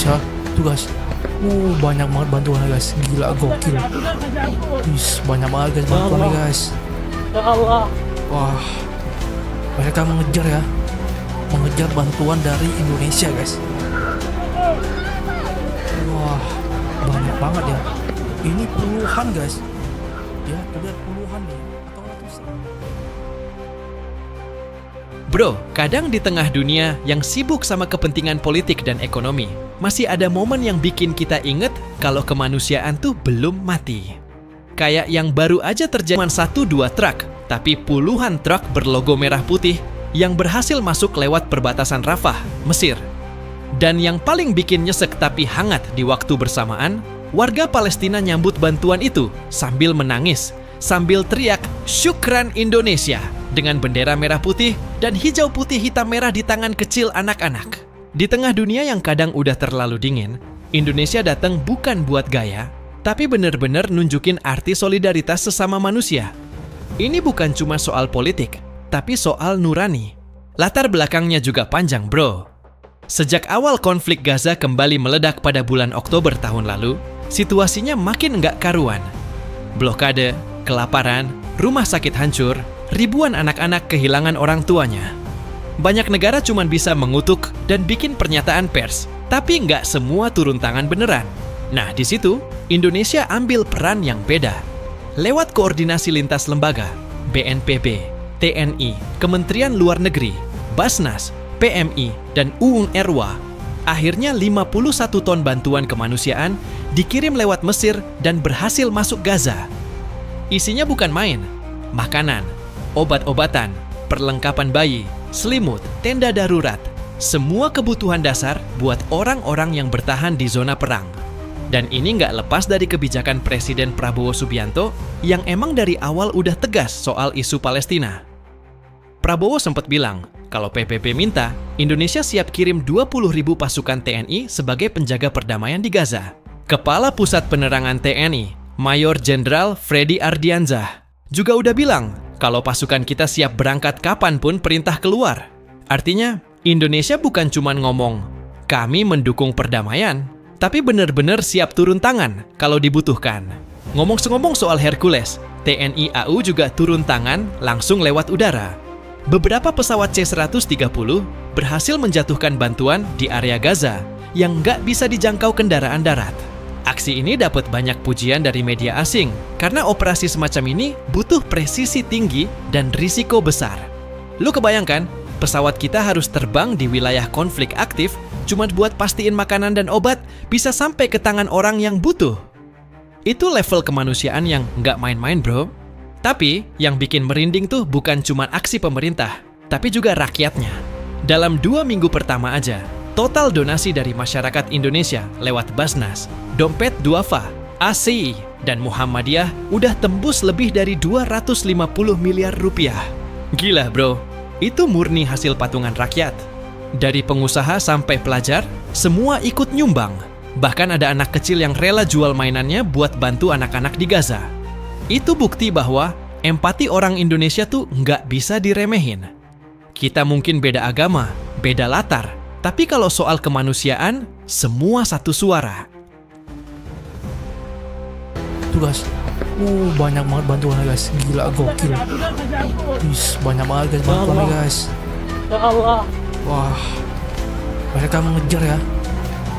ya. Tuh guys, banyak banget bantuan guys, gila gokil. Banyak banget guys bantuan guys. Ya Allah. Wah, mereka mengejar ya, mengejar bantuan dari Indonesia guys. Wah, banyak banget ya. Ini puluhan guys. Ya, terlihat puluhan nih atau ratusan. Bro, kadang di tengah dunia yang sibuk sama kepentingan politik dan ekonomi, masih ada momen yang bikin kita inget kalau kemanusiaan tuh belum mati. Kayak yang baru aja terjadi 1-2 truk, tapi puluhan truk berlogo merah putih yang berhasil masuk lewat perbatasan Rafah, Mesir. Dan yang paling bikin nyesek tapi hangat di waktu bersamaan, warga Palestina nyambut bantuan itu sambil menangis, sambil teriak "Syukran Indonesia" dengan bendera merah putih dan hijau putih hitam merah di tangan kecil anak-anak. Di tengah dunia yang kadang udah terlalu dingin, Indonesia datang bukan buat gaya, tapi bener-bener nunjukin arti solidaritas sesama manusia. Ini bukan cuma soal politik, tapi soal nurani. Latar belakangnya juga panjang, bro. Sejak awal konflik Gaza kembali meledak pada bulan Oktober tahun lalu, situasinya makin nggak karuan. Blokade, kelaparan, rumah sakit hancur, ribuan anak-anak kehilangan orang tuanya. Banyak negara cuma bisa mengutuk dan bikin pernyataan pers, tapi nggak semua turun tangan beneran. Nah, di situ Indonesia ambil peran yang beda. Lewat koordinasi lintas lembaga, BNPB, TNI, Kementerian Luar Negeri, Basnas, PMI, dan UUNRWA, akhirnya 51 ton bantuan kemanusiaan dikirim lewat Mesir dan berhasil masuk Gaza. Isinya bukan main, makanan, obat-obatan, perlengkapan bayi, selimut, tenda darurat, semua kebutuhan dasar buat orang-orang yang bertahan di zona perang. Dan ini nggak lepas dari kebijakan Presiden Prabowo Subianto yang emang dari awal udah tegas soal isu Palestina. Prabowo sempat bilang, kalau PBB minta, Indonesia siap kirim 20.000 pasukan TNI sebagai penjaga perdamaian di Gaza. Kepala Pusat Penerangan TNI, Mayor Jenderal Freddy Ardiansyah, juga udah bilang kalau pasukan kita siap berangkat kapanpun perintah keluar. Artinya, Indonesia bukan cuma ngomong, kami mendukung perdamaian, tapi benar-benar siap turun tangan kalau dibutuhkan. Ngomong-ngomong soal Hercules, TNI AU juga turun tangan langsung lewat udara. Beberapa pesawat C-130 berhasil menjatuhkan bantuan di area Gaza yang nggak bisa dijangkau kendaraan darat. Aksi ini dapat banyak pujian dari media asing karena operasi semacam ini butuh presisi tinggi dan risiko besar. Lu kebayangkan, pesawat kita harus terbang di wilayah konflik aktif cuma buat pastiin makanan dan obat bisa sampai ke tangan orang yang butuh. Itu level kemanusiaan yang nggak main-main, bro. Tapi yang bikin merinding tuh bukan cuma aksi pemerintah, tapi juga rakyatnya. Dalam 2 minggu pertama aja, total donasi dari masyarakat Indonesia lewat Basnas, Dompet Duafa, ACI, dan Muhammadiyah udah tembus lebih dari 250 miliar rupiah. Gila, bro. Itu murni hasil patungan rakyat. Dari pengusaha sampai pelajar, semua ikut nyumbang. Bahkan ada anak kecil yang rela jual mainannya buat bantu anak-anak di Gaza. Itu bukti bahwa empati orang Indonesia tuh nggak bisa diremehin. Kita mungkin beda agama, beda latar, tapi kalau soal kemanusiaan, semua satu suara. Tuh guys, banyak banget bantuan guys, gila gokil. Banyak banget guys bantuan guys. Ya Allah. Wah, mereka mengejar ya,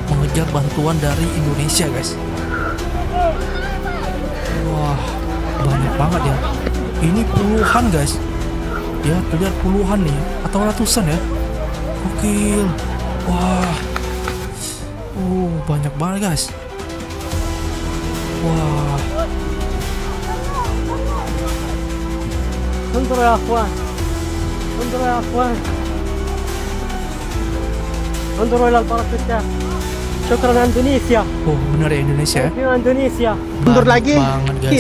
mengejar bantuan dari Indonesia guys. Wah, banyak banget ya. Ini puluhan guys. Ya, terlihat puluhan nih atau ratusan ya. Gokil. Wah. Banyak banget guys. Wah. انظروا يا اخوان. انظروا يا اخوان. انظروا الى الباراشوتات. شكرا Indonesia. Benar ya Indonesia ya. Indonesia. Mundur lagi.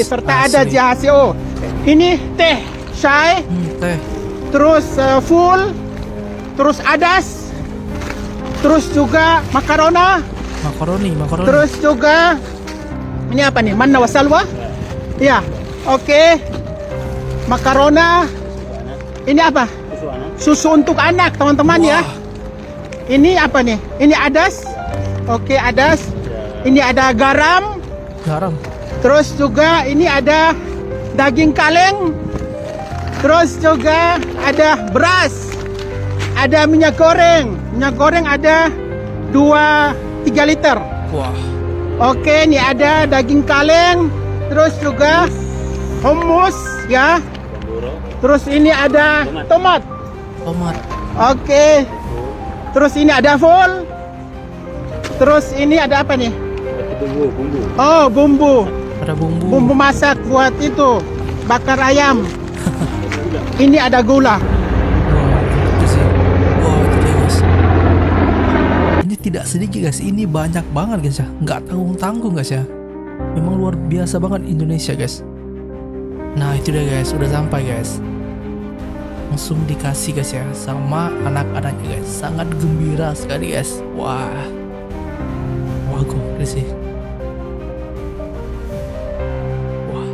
Serta ada JHCO. Ini teh, syai, teh. Terus full, terus adas, terus juga makarona, makaroni. Terus juga ini apa nih? Manna wasalwa? Ya, oke. Makarona. Ini apa? Susu untuk anak, teman-teman ya. Ini apa nih? Ini adas. Oke, ada. Ini ada garam. Garam. Terus juga ini ada daging kaleng. Terus juga ada beras. Ada minyak goreng. Minyak goreng ada 2-3 liter. Wah. Oke, ini ada daging kaleng. Terus juga hummus ya. Terus ini ada tomat. Tomat. Oke. Terus ini ada full. Terus ini ada apa nih? Bumbu. Oh, bumbu. Ada bumbu. Bumbu masak buat itu bakar ayam. Ini ada gula. Wah, itu sih. Wah, itu dia guys. Ini tidak sedikit guys, ini banyak banget guys ya. Nggak tanggung-tanggung guys ya. Memang luar biasa banget Indonesia guys. Nah itu dia guys, udah sampai guys. Langsung dikasih guys ya sama anak-anaknya guys. Sangat gembira sekali guys. Wah. Wah, gokil sih. Wah.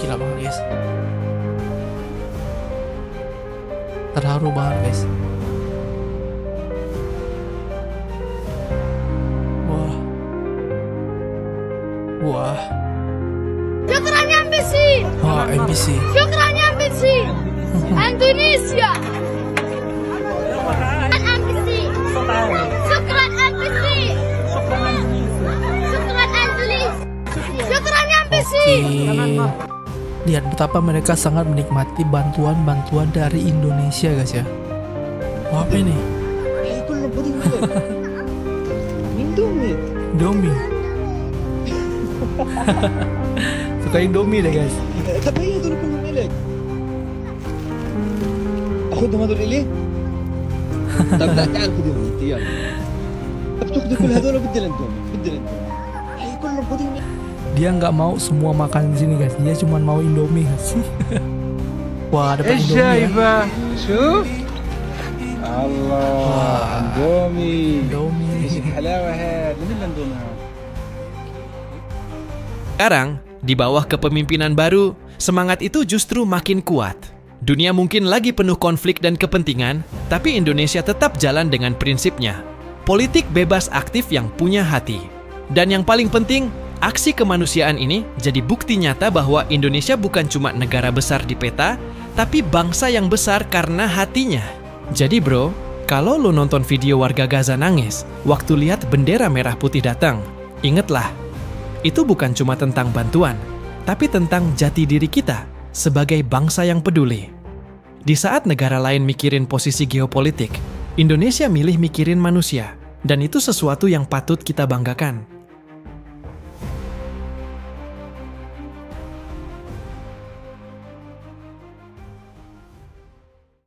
Gila banget guys. Terharu banget guys. Wah. Wah. شكرا يا MBC. Wah, MBC. شكرا يا MBC. اندونيسيا. MBC. شكرا MBC. شكرا اندونيسيا. شكرا يا MBC. Oke. Lihat betapa mereka sangat menikmati bantuan-bantuan dari Indonesia guys ya. Wah, apa ini? Indomie. Suka Indomie deh guys. طب هي هذول كلهم إلك أخذهم هذول إلي طب لا تعال خذهم أنت يلا طب تأخذ كل هذول بدي الأندومي هي كلهم خذهم Dia nggak mau semua makan di sini guys. Dia cuma mau Indomie guys. Wah, dapat Indomie ya. شوف الله أندومي Indomie. إيش الحلاوة هذه من الأندومي هذا Sekarang, di bawah kepemimpinan baru, semangat itu justru makin kuat. Dunia mungkin lagi penuh konflik dan kepentingan, tapi Indonesia tetap jalan dengan prinsipnya. Politik bebas aktif yang punya hati. Dan yang paling penting, aksi kemanusiaan ini jadi bukti nyata bahwa Indonesia bukan cuma negara besar di peta, tapi bangsa yang besar karena hatinya. Jadi bro, kalau lo nonton video warga Gaza nangis waktu lihat bendera merah putih datang, ingetlah, itu bukan cuma tentang bantuan, tapi tentang jati diri kita sebagai bangsa yang peduli. Di saat negara lain mikirin posisi geopolitik, Indonesia milih mikirin manusia, dan itu sesuatu yang patut kita banggakan.